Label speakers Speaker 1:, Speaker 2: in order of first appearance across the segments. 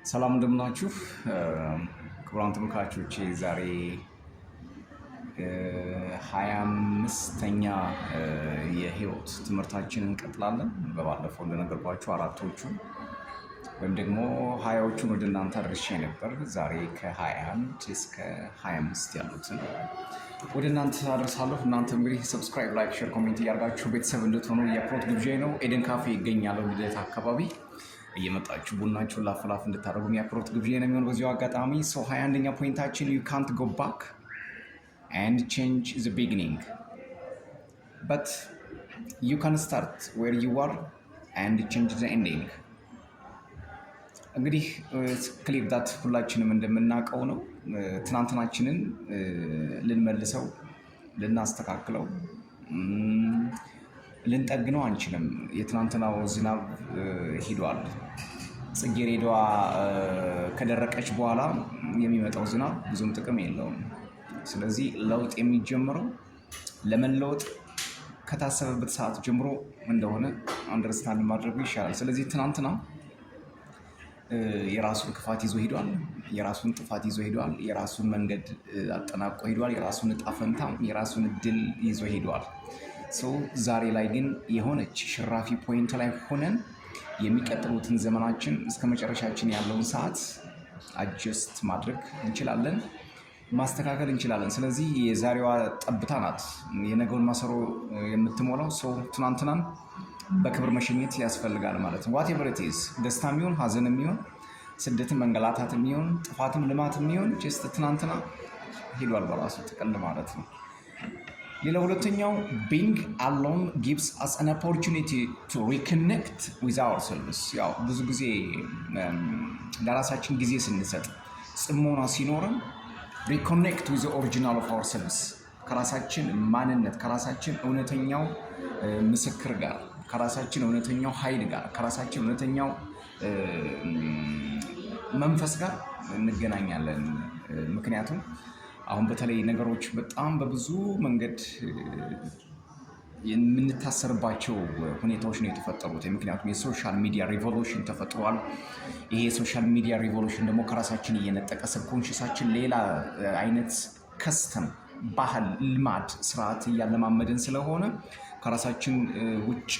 Speaker 1: ሰላም እንደምናችሁ ክቡራን ተመልካቾቼ ዛሬ 25ኛ የህይወት ትምህርታችንን እንቀጥላለን። በባለፈው እንደነገርኳችሁ አራቶቹ ወይም ደግሞ 20ዎቹን ወደ እናንተ አድርሼ ነበር። ዛሬ ከ21 እስከ 25 ያሉትን ወደ እናንተ አደርሳለሁ። እናንተ እንግዲህ ሰብስክራይብ፣ ላይክ፣ ሼር፣ ኮሜንት እያደረጋችሁ ቤተሰብ እንድትሆኑ የፕሮት ግብዣ ነው። ኤደን ካፌ ይገኛለሁ ልደታ አካባቢ እየመጣችሁ ቡናችሁን ላፍላፍ እንድታደርጉ የፕሮት ግብዣ ነው የሚሆነው። በዚሁ አጋጣሚ 21ኛ ፖይንታችን you can't go back and change the beginning but you can start where you are and change the ending። እንግዲህ ክሊፕ ዳት ሁላችንም እንደምናውቀው ነው። ትናንትናችንን ልንመልሰው ልናስተካክለው ልንጠግነው አንችልም። የትናንትናው ዝናብ ሄዷል። ጽጌረዳዋ ከደረቀች በኋላ የሚመጣው ዝናብ ብዙም ጥቅም የለውም። ስለዚህ ለውጥ የሚጀምረው ለመለወጥ ከታሰበበት ሰዓት ጀምሮ እንደሆነ አንደርስታንድ ማድረጉ ይሻላል። ስለዚህ ትናንትና የራሱን ክፋት ይዞ ሄዷል፣ የራሱን ጥፋት ይዞ ሄዷል፣ የራሱን መንገድ አጠናቆ ሄዷል፣ የራሱን ዕጣ ፈንታ የራሱን እድል ይዞ ሄዷል። ዛሬ ላይ ግን የሆነች ሽራፊ ፖይንት ላይ ሆነን የሚቀጥሉትን ዘመናችን እስከ መጨረሻችን ያለውን ሰዓት አጀስት ማድረግ እንችላለን፣ ማስተካከል እንችላለን። ስለዚህ የዛሬዋ ጠብታ ናት የነገውን ማሰሮ የምትሞላው። ትናንትናን በክብር መሸኘት ያስፈልጋል ማለት ነው። ዋቴቨር ኢት ኢዝ ደስታም ይሁን ሀዘንም ይሁን ስደትም መንገላታትም ይሁን ጥፋትም ልማትም ይሁን ጀስት ትናንትና ሄዷል በራሱ ጥቅል ማለት ነው። ሌላ ሁለተኛው being alone gives us an opportunity to reconnect with ourselves። ያው ብዙ ጊዜ ለራሳችን ጊዜ ስንሰጥ ጽሞና ሲኖረን reconnect with the original of ourselves ከራሳችን ማንነት ከራሳችን እውነተኛው ምስክር ጋር ከራሳችን እውነተኛው ኃይል ጋር ከራሳችን እውነተኛው መንፈስ ጋር እንገናኛለን። ምክንያቱም አሁን በተለይ ነገሮች በጣም በብዙ መንገድ የምንታሰርባቸው ሁኔታዎች ነው የተፈጠሩት። ምክንያቱም የሶሻል ሚዲያ ሪቮሉሽን ተፈጥሯል። ይሄ የሶሻል ሚዲያ ሪቮሉሽን ደግሞ ከራሳችን እየነጠቀ ሰብኮንሽሳችን ሌላ አይነት ከስተም ባህል፣ ልማድ፣ ስርዓት እያለማመድን ስለሆነ ከራሳችን ውጭ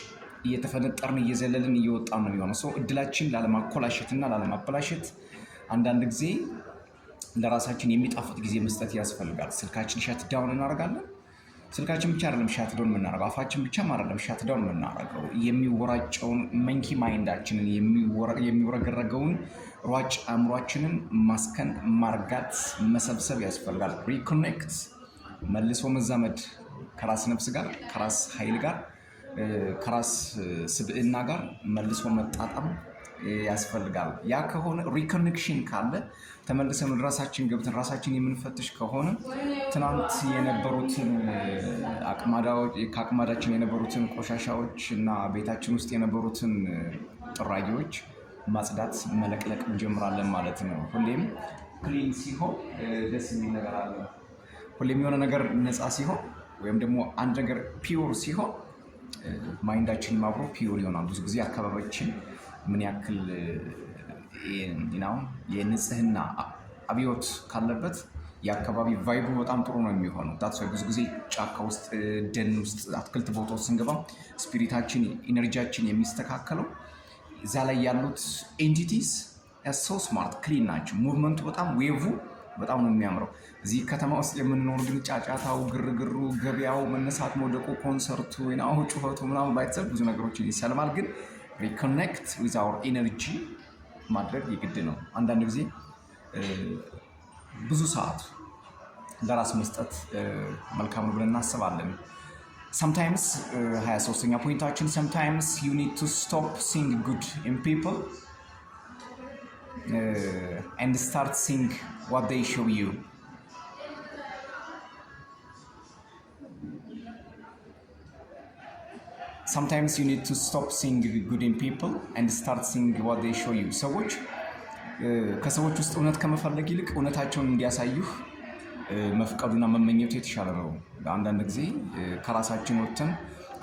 Speaker 1: እየተፈነጠርን እየዘለልን እየወጣን ነው የሚሆነው። እድላችን ላለማኮላሸትና ላለማበላሸት አንዳንድ ጊዜ ለራሳችን የሚጣፍጥ ጊዜ መስጠት ያስፈልጋል። ስልካችን ሻት ዳውን እናደርጋለን። ስልካችን ብቻ አይደለም ሻት ዳውን የምናደርገው፣ አፋችን ብቻ አይደለም ሻት ዳውን የምናደርገው። የሚወራጨውን መንኪ ማይንዳችንን የሚወረገረገውን ሯጭ አእምሯችንን ማስከን፣ ማርጋት፣ መሰብሰብ ያስፈልጋል። ሪኮኔክት መልሶ መዛመድ ከራስ ነፍስ ጋር ከራስ ኃይል ጋር ከራስ ስብዕና ጋር መልሶ መጣጣም ያስፈልጋል። ያ ከሆነ ሪኮኔክሽን ካለ ተመልሰን ወደ ራሳችን ገብተን ራሳችን የምንፈትሽ ከሆነ ትናንት የነበሩትን ከአቅማዳችን የነበሩትን ቆሻሻዎች እና ቤታችን ውስጥ የነበሩትን ጥራጊዎች ማጽዳት መለቅለቅ እንጀምራለን ማለት ነው። ሁሌም ክሊን ሲሆን ደስ የሚል ነገር አለ። ሁሌም የሆነ ነገር ነፃ ሲሆን ወይም ደግሞ አንድ ነገር ፒውር ሲሆን ማይንዳችን ማብሮ ፒውር ይሆናል። ብዙ ጊዜ አካባቢያችን ምን ያክል የንጽህና አብዮት ካለበት የአካባቢ ቫይቡ በጣም ጥሩ ነው የሚሆነው። ብዙ ጊዜ ጫካ ውስጥ፣ ደን ውስጥ፣ አትክልት ቦታ ውስጥ ስንገባ ስፒሪታችን፣ ኢነርጂያችን የሚስተካከለው እዛ ላይ ያሉት ኤንቲቲስ ሶ ስማርት ክሊን ናቸው። ሙቭመንቱ በጣም ዌቭ በጣም ነው የሚያምረው። እዚህ ከተማ ውስጥ የምንኖር ግን ጫጫታው፣ ግርግሩ፣ ገበያው፣ መነሳት መውደቁ፣ ኮንሰርቱ፣ ጩኸቱ ምናምን ባይተሰብ ብዙ ነገሮችን ይሰልማል። ግን ሪኮኔክት ዊዝ አወር ኢነርጂ ማድረግ የግድ ነው። አንዳንድ ጊዜ ብዙ ሰዓት ለራስ መስጠት መልካም ነው ብለን እናስባለን። sometimes 23ኛ ፖይንታችን sometimes you need to stop seeing good in people and start seeing what they show you። sometimes you need to stop seeing good in people and start seeing what they show you። ሰዎች ከሰዎች ውስጥ እውነት ከመፈለግ ይልቅ እውነታቸውን እንዲያሳዩህ መፍቀዱና መመኘቱ የተሻለ ነው። አንዳንድ ጊዜ ከራሳችን ወጥተን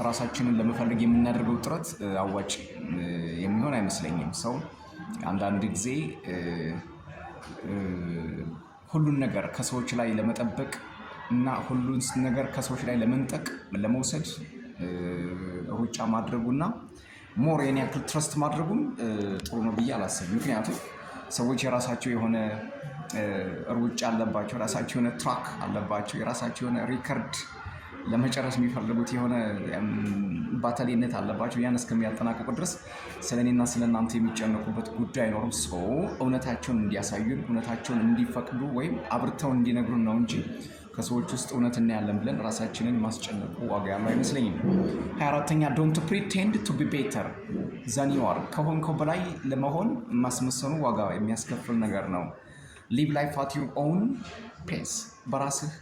Speaker 1: ራሳችንን ለመፈለግ የምናደርገው ጥረት አዋጭ የሚሆን አይመስለኝም። ሰው አንዳንድ ጊዜ ሁሉን ነገር ከሰዎች ላይ ለመጠበቅ እና ሁሉን ነገር ከሰዎች ላይ ለመንጠቅ ለመውሰድ ሩጫ ማድረጉና ሞር የኔ ያክል ትረስት ማድረጉም ጥሩ ነው ብዬ አላስብም። ምክንያቱም ሰዎች የራሳቸው የሆነ ሩጫ አለባቸው፣ የራሳቸው የሆነ ትራክ አለባቸው፣ የራሳቸው የሆነ ሪከርድ ለመጨረስ የሚፈልጉት የሆነ ባተሌነት አለባቸው። ያን እስከሚያጠናቅቁ ድረስ ስለኔና ስለእናንተ የሚጨነቁበት ጉዳይ አይኖርም። ሰው እውነታቸውን እንዲያሳዩን፣ እውነታቸውን እንዲፈቅዱ ወይም አብርተው እንዲነግሩን ነው እንጂ ከሰዎች ውስጥ እውነት እናያለን ብለን ራሳችንን ማስጨነቁ ዋጋ ያለው አይመስለኝም። 24ኛ ዶንት ፕሪቴንድ ቱ ቢ ቤተር ዛን ዩ አር። ከሆንከው በላይ ለመሆን ማስመሰኑ ዋጋ የሚያስከፍል ነገር ነው። ሊቭ ላይፍ አት ዩር ኦውን ፔስ። በራስህ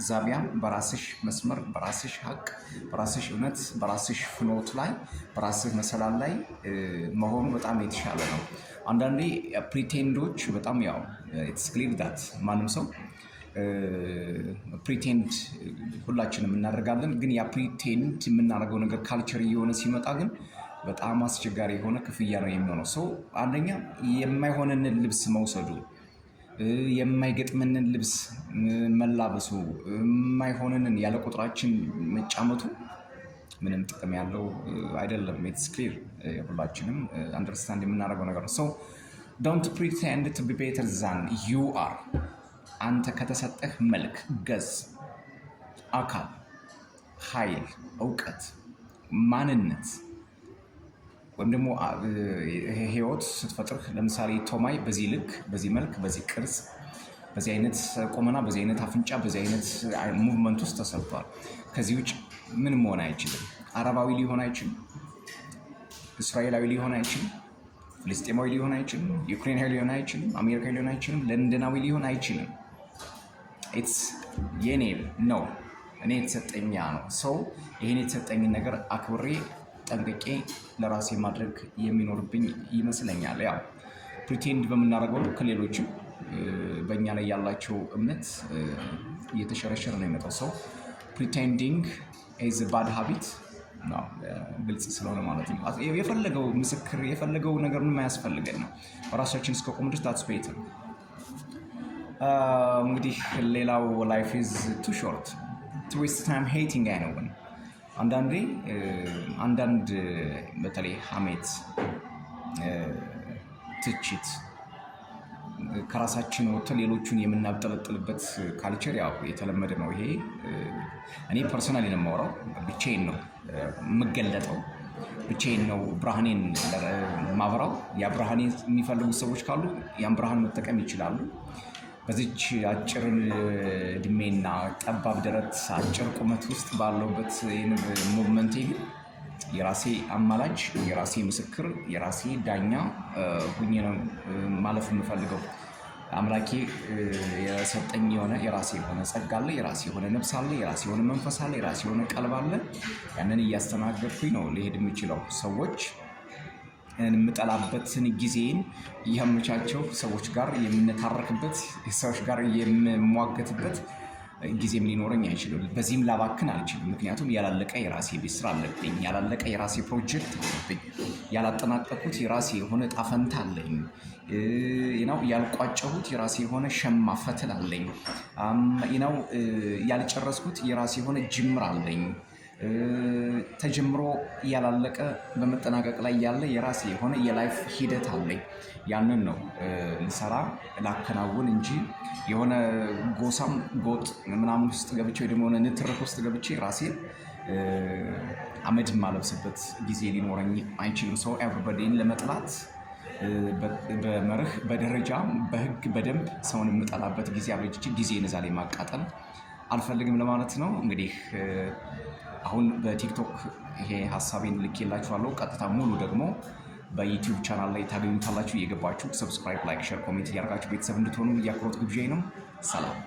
Speaker 1: ዛቢያ፣ በራስሽ መስመር፣ በራስሽ ሀቅ፣ በራስሽ እውነት፣ በራስሽ ፍኖት ላይ በራስህ መሰላል ላይ መሆኑ በጣም የተሻለ ነው። አንዳንዴ ፕሪቴንዶች በጣም ያው ኢትስ ክሊር ዳት ማንም ሰው ፕሪቴንድ ሁላችንም እናደርጋለን። ግን ያ ፕሪቴንድ የምናደርገው ነገር ካልቸር እየሆነ ሲመጣ ግን በጣም አስቸጋሪ የሆነ ክፍያ ነው የሚሆነው። ሰው አንደኛ የማይሆነንን ልብስ መውሰዱ፣ የማይገጥመንን ልብስ መላበሱ፣ የማይሆነንን ያለ ቁጥራችን መጫመቱ ምንም ጥቅም ያለው አይደለም። ኢትስ ክሊር ሁላችንም አንደርስታንድ የምናደርገው ነገር ነው። ሶ ዶንት ፕሪቴንድ ቱ ቢ ቤተር ዛን ዩ አር። አንተ ከተሰጠህ መልክ፣ ገጽ፣ አካል፣ ኃይል፣ እውቀት፣ ማንነት ወይም ደግሞ ህይወት ስትፈጥርህ ለምሳሌ ቶማይ በዚህ ልክ፣ በዚህ መልክ፣ በዚህ ቅርጽ፣ በዚህ አይነት ቁመና፣ በዚህ አይነት አፍንጫ፣ በዚህ አይነት ሙቭመንት ውስጥ ተሰርቷል። ከዚህ ውጭ ምን መሆን አይችልም። አረባዊ ሊሆን አይችልም። እስራኤላዊ ሊሆን አይችልም። ፍልስጤማዊ ሊሆን አይችልም። ዩክሬናዊ ሊሆን አይችልም። አሜሪካዊ ሊሆን አይችልም። ለንደናዊ ሊሆን አይችልም። ኢትስ የኔ ነው፣ እኔ የተሰጠኛ ነው። ሰው ይህን የተሰጠኝን ነገር አክብሬ ጠንቅቄ ለራሴ ማድረግ የሚኖርብኝ ይመስለኛል። ያው ፕሪቴንድ በምናደርገው ከሌሎችም በእኛ ላይ ያላቸው እምነት እየተሸረሸረ ነው የመጣው። ሰው ፕሪቴንዲንግ ኢዝ ባድ ሃቢት ነው፣ ግልጽ ስለሆነ ማለት ነው። የፈለገው ምስክር የፈለገው ነገር ምንም አያስፈልገን ነው። በራሳችን እስከ ቆም ድረስ ታትስ ቤተር። እንግዲህ ሌላው ላይፍ ኢዝ ቱ ሾርት ቱ ዌስት ታይም ሄቲንግ አይነውን። አንዳንዴ አንዳንድ በተለይ ሀሜት፣ ትችት ከራሳችን ወጥተን ሌሎቹን የምናብጠለጥልበት ካልቸር ያው የተለመደ ነው። ይሄ እኔ ፐርሰናሊ ነው የማወራው። ብቻዬን ነው የምገለጠው፣ ብቻዬን ነው ብርሃኔን ማብራው። ያ ብርሃኔን የሚፈልጉ ሰዎች ካሉ ያን ብርሃን መጠቀም ይችላሉ። በዚች አጭር እድሜና ጠባብ ደረት አጭር ቁመት ውስጥ ባለውበት ሙቭመንቴ ግን የራሴ አማላጅ፣ የራሴ ምስክር፣ የራሴ ዳኛ ሁኜ ነው ማለፍ የምፈልገው። አምላኬ የሰጠኝ የሆነ የራሴ የሆነ ጸጋ አለ፣ የራሴ የሆነ ነፍስ አለ፣ የራሴ የሆነ መንፈስ አለ፣ የራሴ የሆነ ቀልብ አለ። ያንን እያስተናገድኩኝ ነው ሊሄድ የምችለው። ሰዎች የምጠላበትን ጊዜን እያመቻቸው ሰዎች ጋር የምንታረክበት፣ ሰዎች ጋር የምሟገትበት ጊዜም ሊኖረኝ አይችልም። በዚህም ላባክን አልችልም። ምክንያቱም ያላለቀ የራሴ ቤት ስራ አለብኝ፣ ያላለቀ የራሴ ፕሮጀክት አለብኝ፣ ያላጠናቀቁት የራሴ የሆነ ጣፈንታ አለኝ፣ ያልቋጨሁት የራሴ የሆነ ሸማ ፈትል አለኝ፣ ያልጨረስኩት የራሴ የሆነ ጅምር አለኝ፣ ተጀምሮ ያላለቀ በመጠናቀቅ ላይ ያለ የራሴ የሆነ የላይፍ ሂደት አለኝ። ያንን ነው ልሰራ ላከናውን እንጂ የሆነ ጎሳም ጎጥ ምናምን ውስጥ ገብቼ ወይ ደግሞ ንትርክ ውስጥ ገብቼ ራሴን አመድ ማለብስበት ጊዜ ሊኖረኝ አይችልም። ሰው ኤቨሪባዲን ለመጥላት በመርህ በደረጃ በህግ በደንብ ሰውን የምጠላበት ጊዜ አበጅቼ ጊዜን እዛ ላይ ማቃጠል አልፈልግም ለማለት ነው። እንግዲህ አሁን በቲክቶክ ይሄ ሀሳቤን ልኬላችኋለሁ። ቀጥታ ሙሉ ደግሞ በዩቲዩብ ቻናል ላይ ታገኙታላችሁ። እየገባችሁ ሰብስክራይብ፣ ላይክ፣ ሼር፣ ኮሜንት እያደረጋችሁ ቤተሰብ እንድትሆኑ የአክብሮት ግብዣዬ ነው። ሰላም።